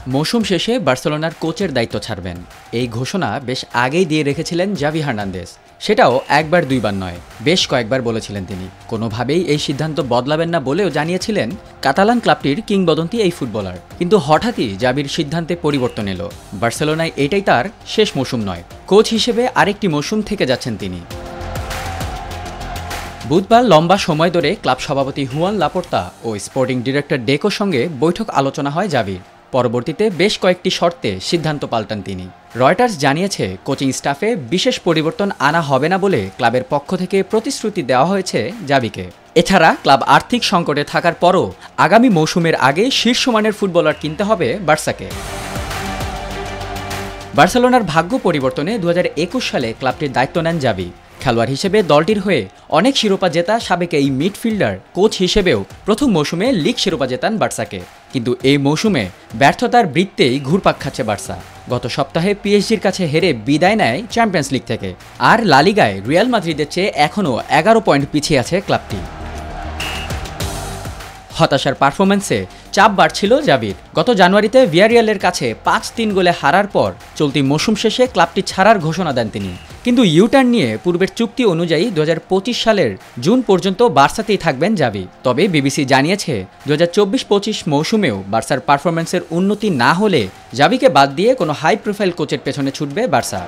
মৌসুম শেষে বার্সেলোনার কোচের দায়িত্ব ছাড়বেন এই ঘোষণা বেশ আগেই দিয়ে রেখেছিলেন জাভি হার্নান্দেজ। সেটাও একবার দুইবার নয়, বেশ কয়েকবার বলেছিলেন তিনি কোনোভাবেই এই সিদ্ধান্ত বদলাবেন না বলেও জানিয়েছিলেন কাতালান ক্লাবটির কিংবদন্তি এই ফুটবলার। কিন্তু হঠাৎই জাভির সিদ্ধান্তে পরিবর্তন এলো। বার্সেলোনায় এটাই তার শেষ মৌসুম নয়, কোচ হিসেবে আরেকটি মৌসুম থেকে যাচ্ছেন তিনি। বুধবার লম্বা সময় ধরে ক্লাব সভাপতি হুয়ান লাপোর্তা ও স্পোর্টিং ডিরেক্টর ডেকোর সঙ্গে বৈঠক আলোচনা হয় জাভির। পরবর্তীতে বেশ কয়েকটি শর্তে সিদ্ধান্ত পাল্টান তিনি। রয়টার্স জানিয়েছে কোচিং স্টাফে বিশেষ পরিবর্তন আনা হবে না বলে ক্লাবের পক্ষ থেকে প্রতিশ্রুতি দেওয়া হয়েছে জাভিকে। এছাড়া ক্লাব আর্থিক সংকটে থাকার পরও আগামী মৌসুমের আগে শীর্ষমানের ফুটবলার কিনতে হবে বার্সাকে। বার্সেলোনার ভাগ্য পরিবর্তনে 2021 সালে ক্লাবটির দায়িত্ব নেন জাভি। খেলোয়াড় হিসেবে দলটির হয়ে অনেক শিরোপা জেতা সাবেক এই মিডফিল্ডার কোচ হিসেবেও প্রথম মৌসুমে লিগ শিরোপা জেতান বার্সাকে। কিন্তু এই মৌসুমে ব্যর্থতার বৃত্তেই ঘুরপাক খাচ্ছে বার্সা। গত সপ্তাহে পিএসজির কাছে হেরে বিদায় নেয় চ্যাম্পিয়ন্স লিগ থেকে। আর লা লিগায় রিয়াল মাদ্রিদের চেয়ে এখনও 11 পয়েন্ট পিছিয়ে আছে ক্লাবটি। হতাশার পারফরম্যান্সে চাপ বাড়ছিল জাভির। গত জানুয়ারিতে ভিয়ারিয়ালের কাছে 5-3 গোলে হারার পর চলতি মৌসুম শেষে ক্লাবটি ছাড়ার ঘোষণা দেন তিনি। কিন্তু ইউটার্ন নিয়ে পূর্বের চুক্তি অনুযায়ী 2025 সালের জুন পর্যন্ত বার্সাতেই থাকবেন জাভি। তবে বিবিসি জানিয়েছে 2024-25 মৌসুমেও বার্সার পারফরম্যান্সের উন্নতি না হলে জাভিকে বাদ দিয়ে কোনো হাই প্রোফাইল কোচের পেছনে ছুটবে বার্সা।